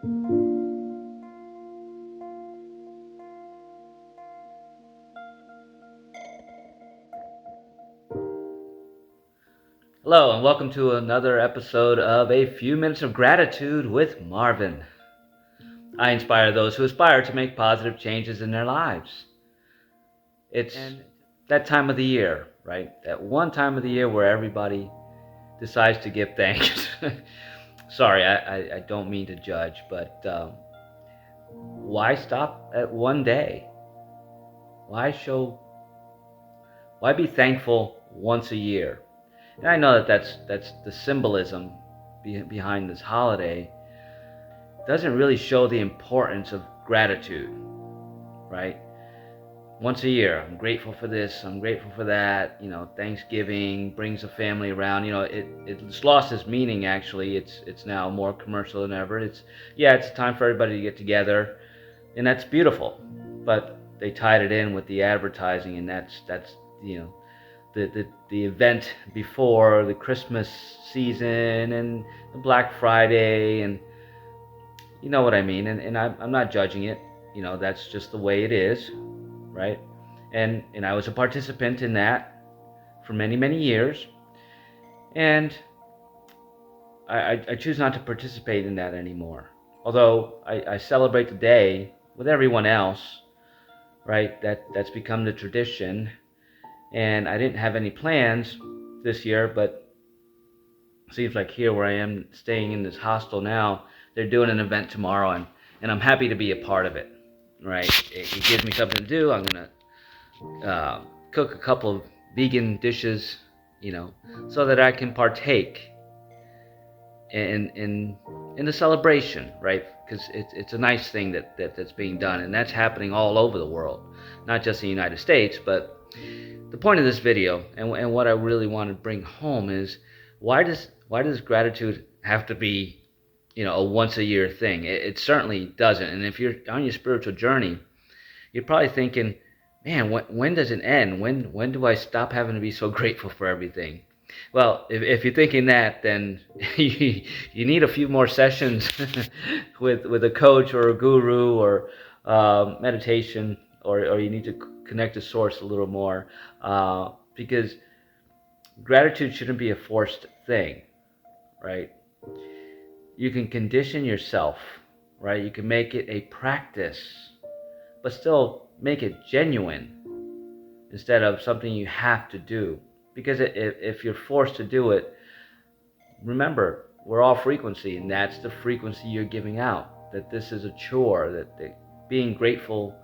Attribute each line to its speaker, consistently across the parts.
Speaker 1: Hello, and welcome to another episode of A Few Minutes of Gratitude with Marvin. I inspire those who aspire to make positive changes in their lives. It's that time of the year, right? That one time of the year where everybody decides to give thanks. Sorry, I don't mean to judge, but why stop at one day? Why be thankful once a year? And I know that that's the symbolism behind this holiday. Doesn't really show the importance of gratitude, right? Once a year, I'm grateful for this, I'm grateful for that. Thanksgiving brings the family around. It's lost its meaning. Actually, it's now more commercial than ever. It's time for everybody to get together, and that's beautiful. But they tied it in with the advertising, and that's the event before the Christmas season and the Black Friday, and you know what I mean. And I'm not judging it. That's just the way it is, right? And I was a participant in that for many years, and I choose not to participate in that anymore. Although I celebrate the day with everyone else, right? That's become the tradition. And I didn't have any plans this year, but it seems like here where I am staying in this hostel now, they're doing an event tomorrow, and I'm happy to be a part of it, right? It gives me something to do. I'm going to cook a couple of vegan dishes, so that I can partake in the celebration, right? Because it's a nice thing that's being done, and that's happening all over the world, not just in the United States. But the point of this video, and what I really want to bring home, is why does gratitude have to be, a once a year thing? It certainly doesn't. And if you're on your spiritual journey, you're probably thinking, man, when does it end? When do I stop having to be so grateful for everything? Well, if you're thinking that, then you need a few more sessions with a coach or a guru or meditation, or you need to connect to source a little more, because gratitude shouldn't be a forced thing, right? You can condition yourself, right? You can make it a practice, but still make it genuine instead of something you have to do. Because if you're forced to do it, remember, we're all frequency, and that's the frequency you're giving out. That this is a chore, that being grateful,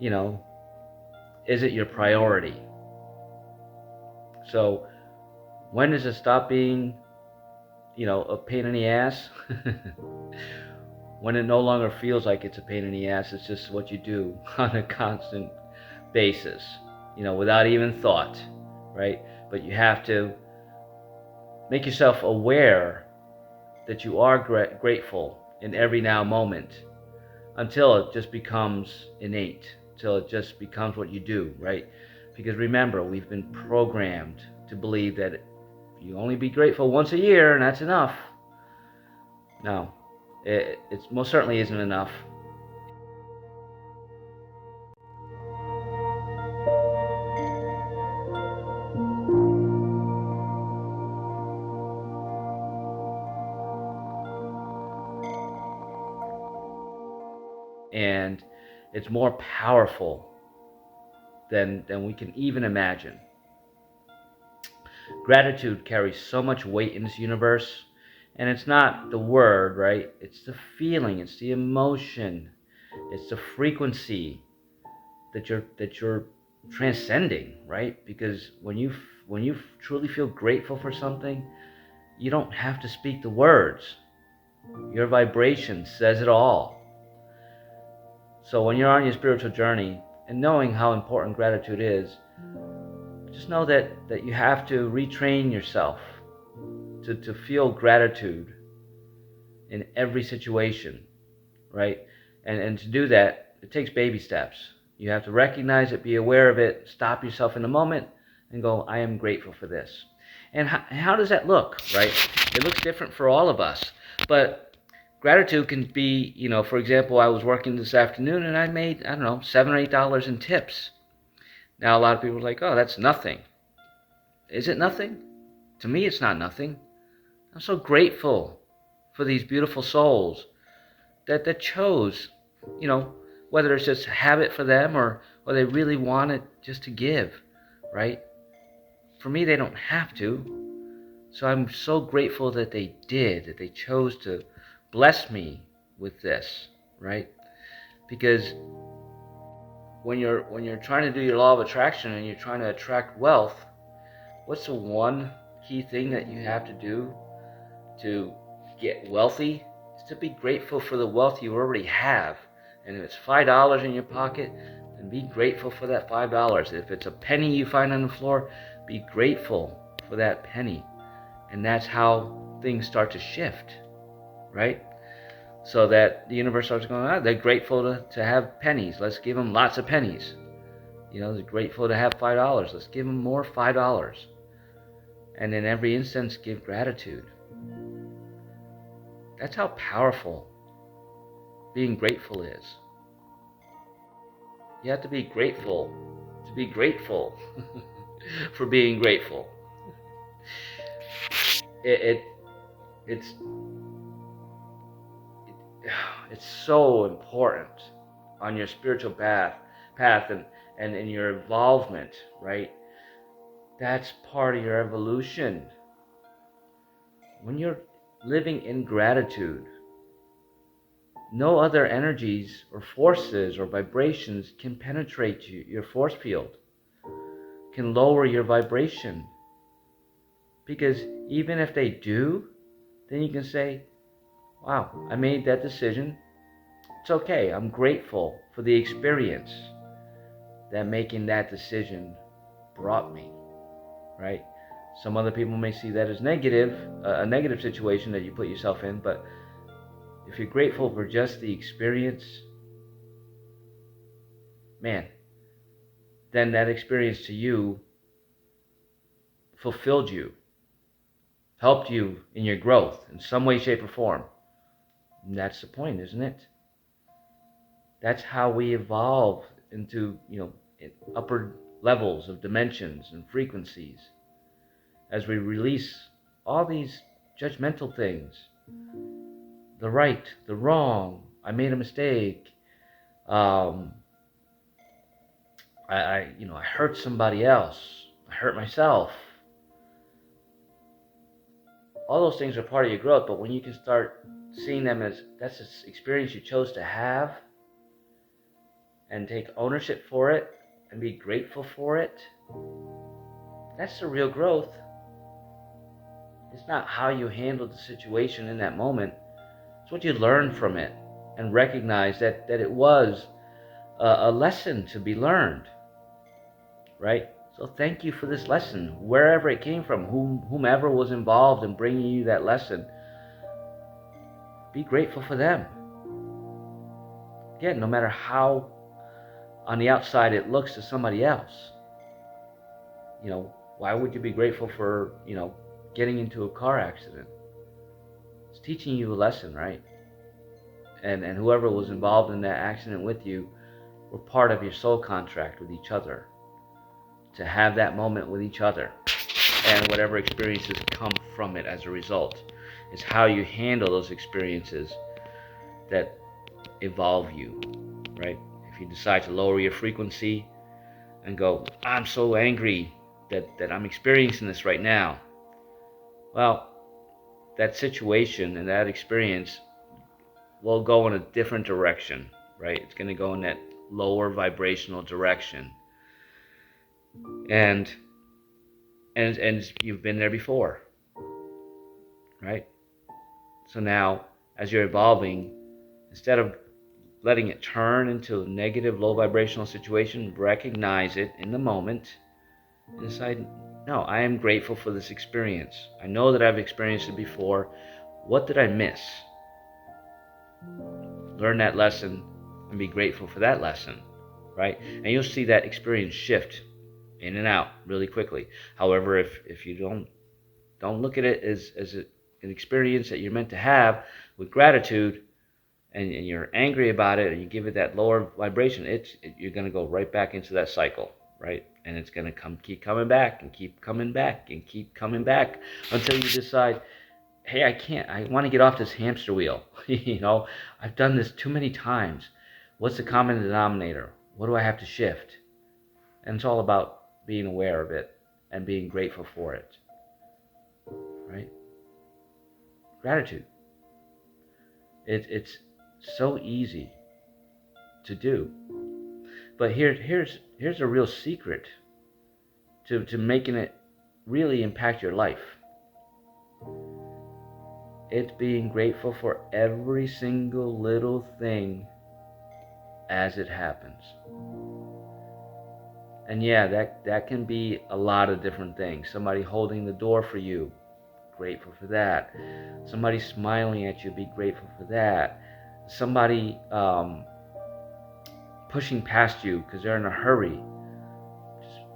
Speaker 1: isn't your priority. So when does it stop being, a pain in the ass? When it no longer feels like it's a pain in the ass, it's just what you do on a constant basis, without even thought, right? But you have to make yourself aware that you are grateful in every now moment, until it just becomes innate, till it just becomes what you do, right? Because remember, we've been programmed to believe that you only be grateful once a year and that's enough. No, it most certainly isn't enough. And it's more powerful than we can even imagine. Gratitude carries so much weight in this universe, and it's not the word, right? It's the feeling, it's the emotion, it's the frequency that you're transcending, right? Because when you truly feel grateful for something, you don't have to speak the words. Your vibration says it all. So when you're on your spiritual journey and knowing how important gratitude is, just know that you have to retrain yourself to feel gratitude in every situation, right? And to do that, it takes baby steps. You have to recognize it, be aware of it, stop yourself in a moment, and go, I am grateful for this. And how does that look, right? It looks different for all of us. But Gratitude can be, for example, I was working this afternoon and I made, I don't know, $7 or $8 in tips. Now, a lot of people are like, oh, that's nothing. Is it nothing? To me, it's not nothing. I'm so grateful for these beautiful souls that chose, whether it's just a habit for them or they really wanted just to give, right? For me, they don't have to. So I'm so grateful that they did, that they chose to bless me with this, right? Because when you're trying to do your law of attraction and you're trying to attract wealth, what's the one key thing that you have to do to get wealthy? Is to be grateful for the wealth you already have. And if it's $5 in your pocket, then be grateful for that $5. If it's a penny you find on the floor, be grateful for that penny. And that's how things start to shift, right? So that the universe starts going, they're grateful to have pennies. Let's give them lots of pennies. They're grateful to have $5. Let's give them more $5. And in every instance, give gratitude. That's how powerful being grateful is. You have to be grateful to be grateful for being grateful. It's so important on your spiritual path and in your involvement, right? That's part of your evolution. When you're living in gratitude, no other energies or forces or vibrations can penetrate your force field, can lower your vibration. Because even if they do, then you can say, wow, I made that decision. It's okay. I'm grateful for the experience that making that decision brought me, right? Some other people may see that as negative, a negative situation that you put yourself in, but if you're grateful for just the experience, man, then that experience to you fulfilled you, helped you in your growth in some way, shape, or form. And that's the point, isn't it? That's how we evolve into, upper levels of dimensions and frequencies. As we release all these judgmental things, the right, the wrong, I made a mistake, I hurt somebody else, I hurt myself. All those things are part of your growth, but when you can start seeing them as that's an experience you chose to have and take ownership for it and be grateful for it, that's the real growth. It's not how you handled the situation in that moment. It's what you learn from it and recognize that it was a lesson to be learned, right? So thank you for this lesson, wherever it came from, whomever was involved in bringing you that lesson. Be grateful for them. Again, no matter how on the outside it looks to somebody else. Why would you be grateful for, getting into a car accident? It's teaching you a lesson, right? And whoever was involved in that accident with you were part of your soul contract with each other. To have that moment with each other. And whatever experiences come from it as a result. It's how you handle those experiences that evolve you, right? If you decide to lower your frequency and go, I'm so angry that I'm experiencing this right now. Well, that situation and that experience will go in a different direction, right? It's going to go in that lower vibrational direction. And you've been there before, right? So now, as you're evolving, instead of letting it turn into a negative, low vibrational situation, recognize it in the moment and decide, no, I am grateful for this experience. I know that I've experienced it before. What did I miss? Learn that lesson and be grateful for that lesson, right? And you'll see that experience shift in and out really quickly. However, if you don't look at it as an experience that you're meant to have with gratitude, and you're angry about it, and you give it that lower vibration, you're going to go right back into that cycle, right? And it's going to keep coming back and keep coming back and keep coming back until you decide, hey, I want to get off this hamster wheel. I've done this too many times. What's the common denominator? What do I have to shift? And it's all about being aware of it and being grateful for it, right? Gratitude. It's so easy to do, but here's a real secret to making it really impact your life. It's being grateful for every single little thing as it happens. And yeah, that can be a lot of different things. Somebody holding the door for you, grateful for that. Somebody smiling at you, be grateful for that. Somebody pushing past you because they're in a hurry,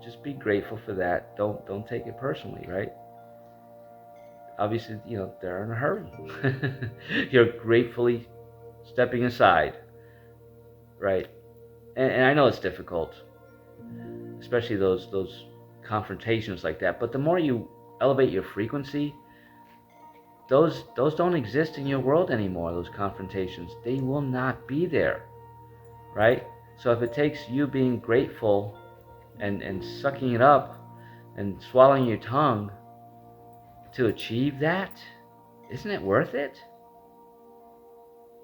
Speaker 1: just be grateful for that. Don't take it personally, right? Obviously, they're in a hurry. You're gratefully stepping aside, right? And I know it's difficult, especially those confrontations like that. But the more you elevate your frequency, those don't exist in your world anymore. Those confrontations, they will not be there, right? So if it takes you being grateful and sucking it up and swallowing your tongue to achieve that, isn't it worth it?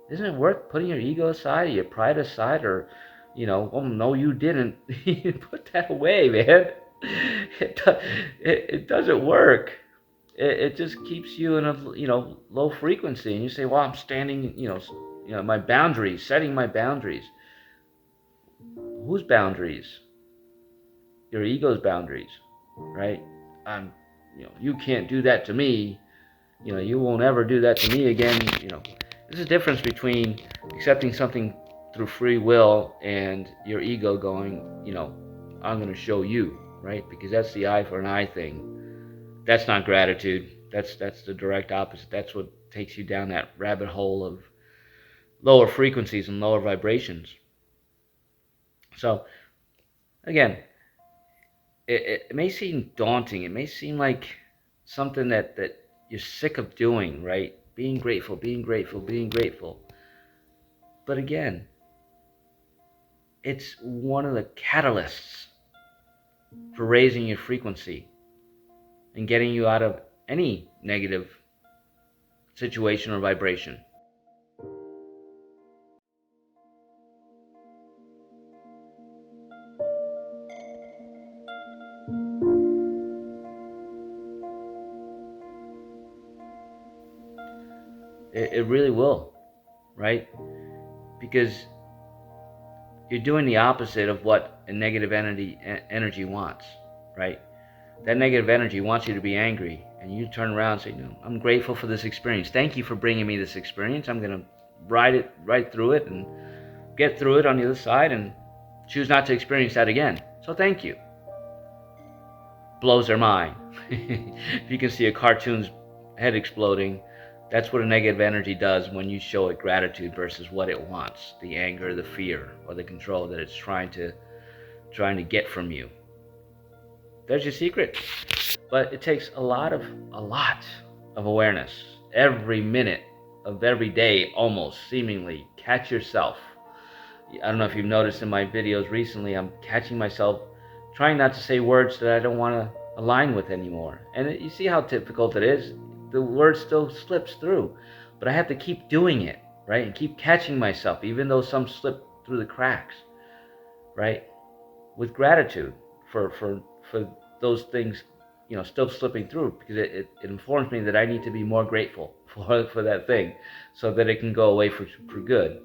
Speaker 1: Isn't it worth putting your ego aside, or your pride aside, or, oh no, you didn't. Put that away, man. It doesn't work. It just keeps you in a low frequency, and you say, well, I'm standing, my boundaries, setting my boundaries. Whose boundaries? Your ego's boundaries, right? You can't do that to me. You won't ever do that to me again. There's a difference between accepting something through free will and your ego going, I'm going to show you, right? Because that's the eye for an eye thing. That's not gratitude. That's the direct opposite. That's what takes you down that rabbit hole of lower frequencies and lower vibrations. So, again, it may seem daunting. It may seem like something that you're sick of doing, right? Being grateful, being grateful, being grateful. But again, it's one of the catalysts for raising your frequency and getting you out of any negative situation or vibration. It really will, right? Because you're doing the opposite of what a negative energy wants, right? That negative energy wants you to be angry, and you turn around and say, no, I'm grateful for this experience. Thank you for bringing me this experience. I'm going to ride right through it and get through it on the other side and choose not to experience that again. So thank you. Blows their mind. If you can see a cartoon's head exploding, that's what a negative energy does when you show it gratitude versus what it wants, the anger, the fear, or the control that it's trying to get from you. There's your secret. But it takes a lot of awareness. Every minute of every day, almost, seemingly, catch yourself. I don't know if you've noticed in my videos recently, I'm catching myself trying not to say words that I don't want to align with anymore. And you see how difficult it is. The word still slips through, but I have to keep doing it, right? And keep catching myself, even though some slip through the cracks, right? With gratitude for those things, still slipping through, because it informs me that I need to be more grateful for that thing, so that it can go away for good.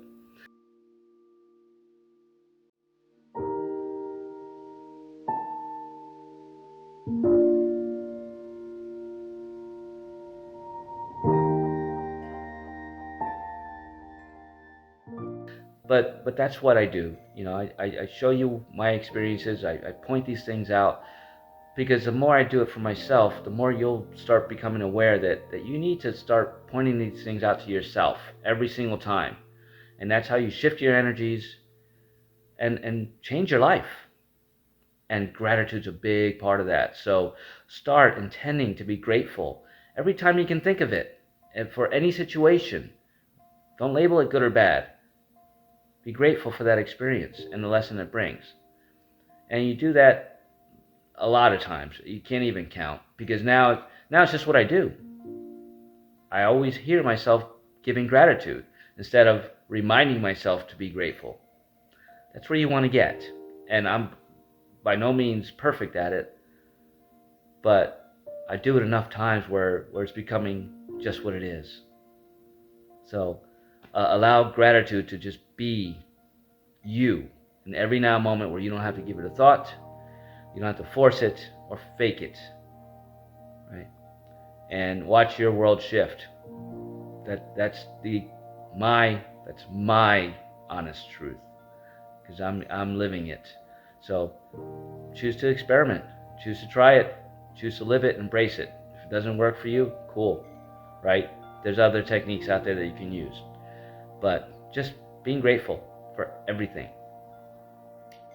Speaker 1: But that's what I do. I show you my experiences. I point these things out Because the more I do it for myself, the more you'll start becoming aware that you need to start pointing these things out to yourself every single time. And that's how you shift your energies and change your life. And gratitude's a big part of that. So start intending to be grateful every time you can think of it. And for any situation, don't label it good or bad. Be grateful for that experience and the lesson it brings. And you do that a lot of times. You can't even count, because now it's just what I do. I always hear myself giving gratitude instead of reminding myself to be grateful. That's where you want to get. And I'm by no means perfect at it, but I do it enough times where it's becoming just what it is. So allow gratitude to just be you in every now moment where you don't have to give it a thought, you don't have to force it or fake it, right? And watch your world shift. That's my honest truth, because I'm living it. So choose to experiment, choose to try it, choose to live it, embrace it. If it doesn't work for you, cool, right? There's other techniques out there that you can use. But just being grateful for everything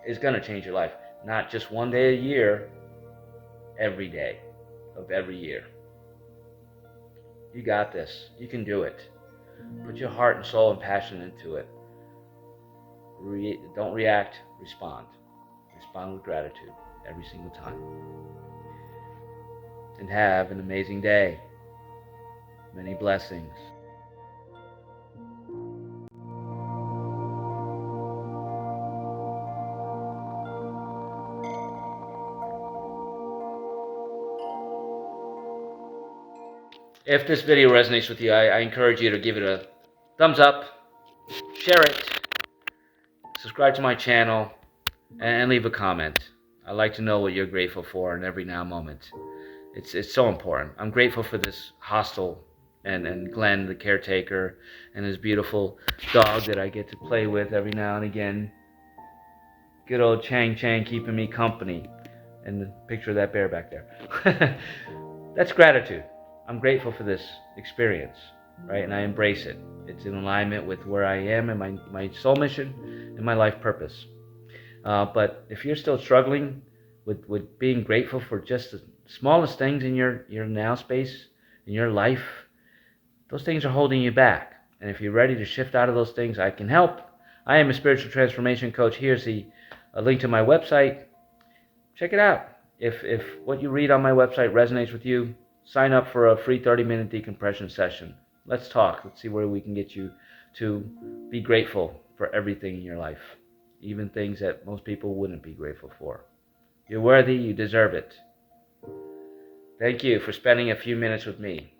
Speaker 1: is going to change your life. Not just one day a year, every day of every year. You got this. You can do it. Put your heart and soul and passion into it. Don't react, respond. Respond with gratitude every single time. And have an amazing day. Many blessings. If this video resonates with you, I encourage you to give it a thumbs up, share it, subscribe to my channel, and leave a comment. I'd like to know what you're grateful for in every now moment. It's so important. I'm grateful for this hostel and Glenn, the caretaker, and his beautiful dog that I get to play with every now and again. Good old Chang Chang keeping me company. And the picture of that bear back there. That's gratitude. I'm grateful for this experience, right? And I embrace it. It's in alignment with where I am and my soul mission and my life purpose. But if you're still struggling with being grateful for just the smallest things in your now space, in your life, those things are holding you back. And if you're ready to shift out of those things, I can help. I am a spiritual transformation coach. Here's a link to my website. Check it out. If what you read on my website resonates with you, sign up for a free 30-minute decompression session. Let's talk. Let's see where we can get you to be grateful for everything in your life, even things that most people wouldn't be grateful for. You're worthy. You deserve it. Thank you for spending a few minutes with me.